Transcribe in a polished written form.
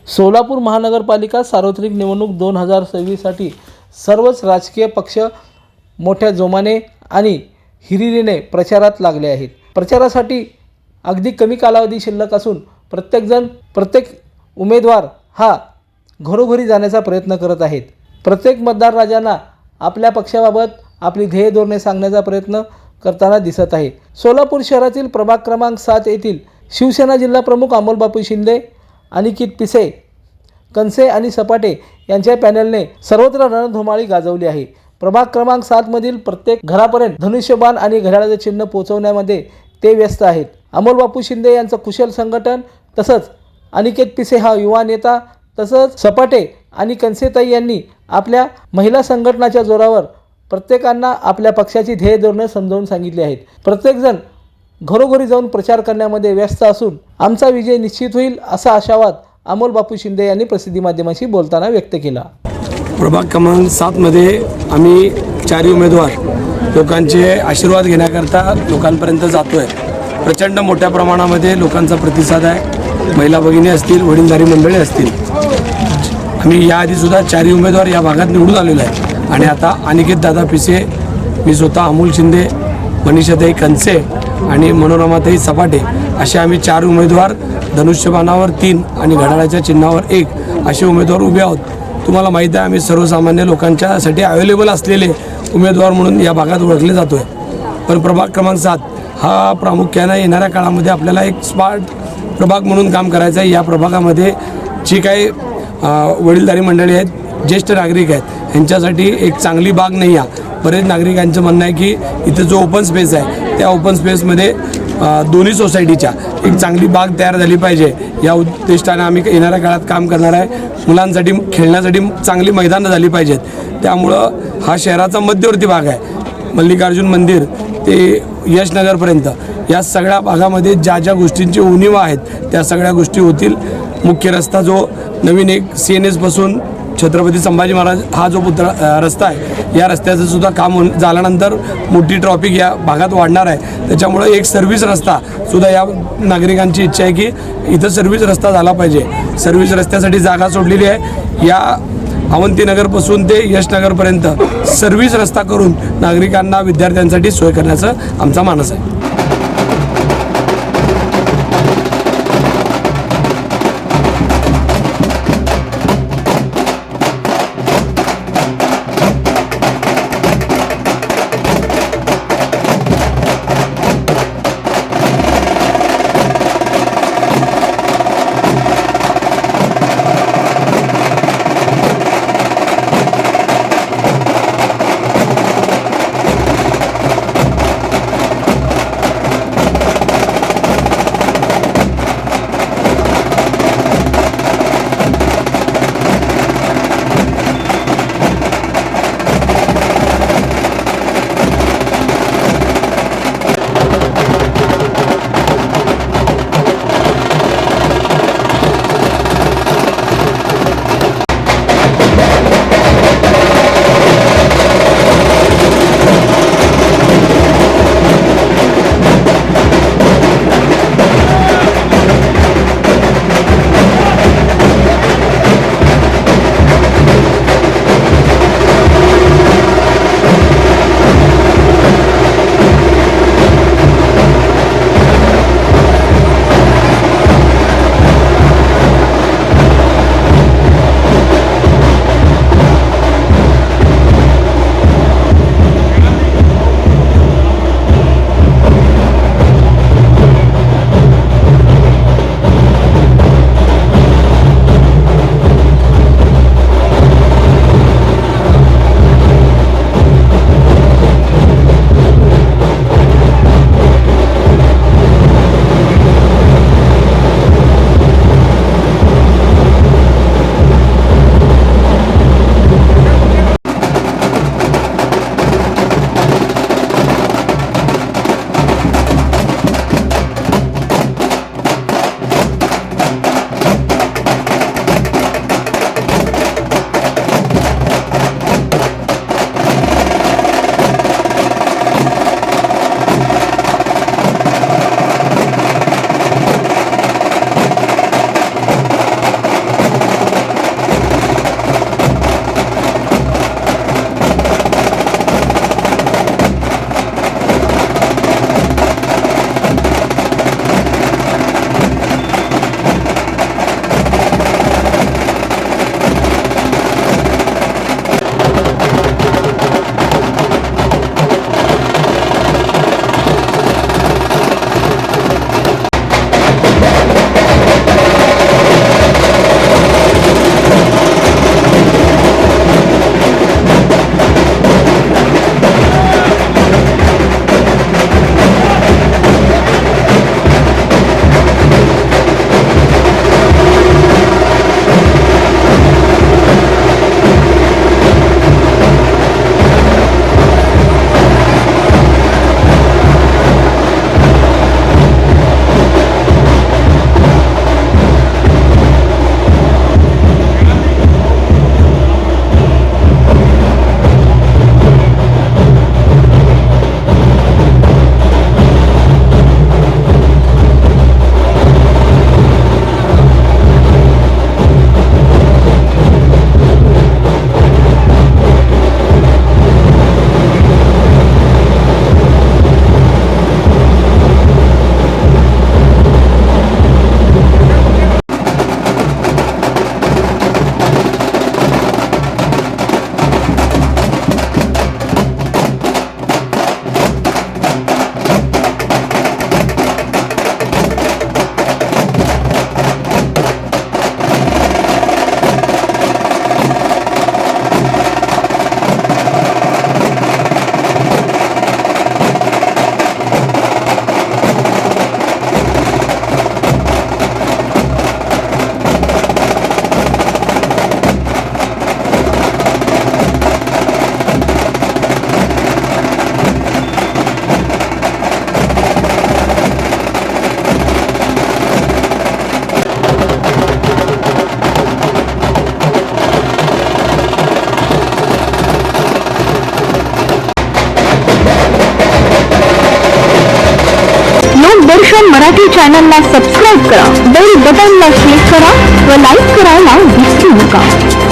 सोलापूर महानगरपालिका सार्वत्रिक निवडणूक 2026साठी सर्वच राजकीय पक्ष मोठ्या जोमाने आणि हिरिरीने प्रचारात लागले आहेत। प्रचारासाठी अगदी कमी कालावधी शिल्लक असून प्रत्येक उमेदवार हा घरोघरी जाण्याचा प्रयत्न करत आहेत। प्रत्येक मतदार राजांना आपल्या पक्षाबाबत आपली ध्येय धोरणे सांगण्याचा प्रयत्न करताना दिसत आहे। सोलापूर शहरातील प्रभाग क्रमांक 7 येथील शिवसेना जिल्हा प्रमुख अमोल बापू शिंदे, अनिकेत पिसे, कनसे आणि सपाटे यांच्या पॅनलने सर्वत्र रणधुमाळी गाजवली आहे। प्रभाग क्रमांक 7 मधील प्रत्येक घरापर्यंत धनुष्यबाण आणि घड्याळाचे चिन्ह पोहोचवण्यामध्ये ते व्यस्त आहेत। अमोल बापू शिंदे यांचं कुशल संघटन, तसंच अनिकेत पिसे हा युवा नेता, तसंच सपाटे आणि कनसेताई यांनी आपल्या महिला संघटनाच्या जोरावर प्रत्येकांना आपल्या पक्षाची ध्येय धोरणे समजावून सांगितली आहेत। प्रत्येकजण घरोघरी जाऊन प्रचार करण्यामध्ये व्यस्त असून आमचा विजय निश्चित होईल असा आशावाद अमोल बापू शिंदे यांनी प्रसिद्धी माध्यमांशी बोलताना व्यक्त केला। प्रभाग क्रमांक 7 मध्ये आम्ही 4 उमेदवार लोकांचे आशीर्वाद घेण्याकरता लोकांपर्यंत जातोय। प्रचंड मोठ्या प्रमाणामध्ये लोकांचा प्रतिसाद आहे। महिला भगिनी असतील, वडीलधारी मंडळी असतील। आम्ही याआधी सुद्धा 4 उमेदवार या भागात निवडून आलेलो आहे आणि आता अनिकेत दादा पिसे, मी स्वतः अमोल शिंदे, मनीषाताई कनसे आणि मनोरमाताई सपाटे असे आम्ही 4 उमेदवार, धनुष्यबाणावर 3 आणि घड्याळाच्या चिन्हावर 1 असे उमेदवार उभे आहोत। तुम्हाला माहीत आहे, आम्ही सर्वसामान्य लोकांच्यासाठी अवेलेबल असलेले उमेदवार म्हणून या भागात ओळखले जातो आहे। पण प्रभाग क्रमांक 7 हा प्रामुख्याने येणाऱ्या काळामध्ये आपल्याला एक स्मार्ट प्रभाग म्हणून काम करायचं आहे। या प्रभागामध्ये जी काही वडीलधारी मंडळी आहेत, ज्येष्ठ नागरिक आहेत, यांच्यासाठी एक चांगली बाग नाही आहे। बरेच नागरिकांचं म्हणणं आहे की इथं जो ओपन स्पेस आहे त्या ओपन स्पेसमध्ये दोन्ही सोसायटीच्या एक चांगली बाग तयार झाली पाहिजे। या उद्दिष्टाने आम्ही येणाऱ्या काळात काम करणार आहे। मुलांसाठी खेळण्यासाठी चांगली मैदानं झाली पाहिजेत। त्यामुळं हा शहराचा मध्यवर्ती भाग आहे। मल्लिकार्जुन मंदिर ते यशनगरपर्यंत या सगळ्या भागामध्ये ज्या ज्या गोष्टींची उणीव आहेत त्या सगळ्या गोष्टी होतील। मुख्य रस्ता जो नवीन एक CNS पासून छत्रपती संभाजी महाराज हा जो रस्ता आहे, या रस्त्याचं सुद्धा काम झाल्यानंतर मोठी ट्रॉफिक या भागात वाढणार आहे। त्याच्यामुळे एक सर्व्हिस रस्ता सुद्धा या नागरिकांची इच्छा आहे की इथं सर्व्हिस रस्ता झाला पाहिजे। सर्व्हिस रस्त्यासाठी जागा सोडलेली आहे। या अवंतीनगरपासून ते यशनगरपर्यंत सर्व्हिस रस्ता करून नागरिकांना, विद्यार्थ्यांसाठी सोय करण्याचं आमचा मानस आहे। लोकमन मराठी चॅनलला सबस्क्राईब करा, बेल बटनला क्लिक करा व लाईक करायला विसरू नका.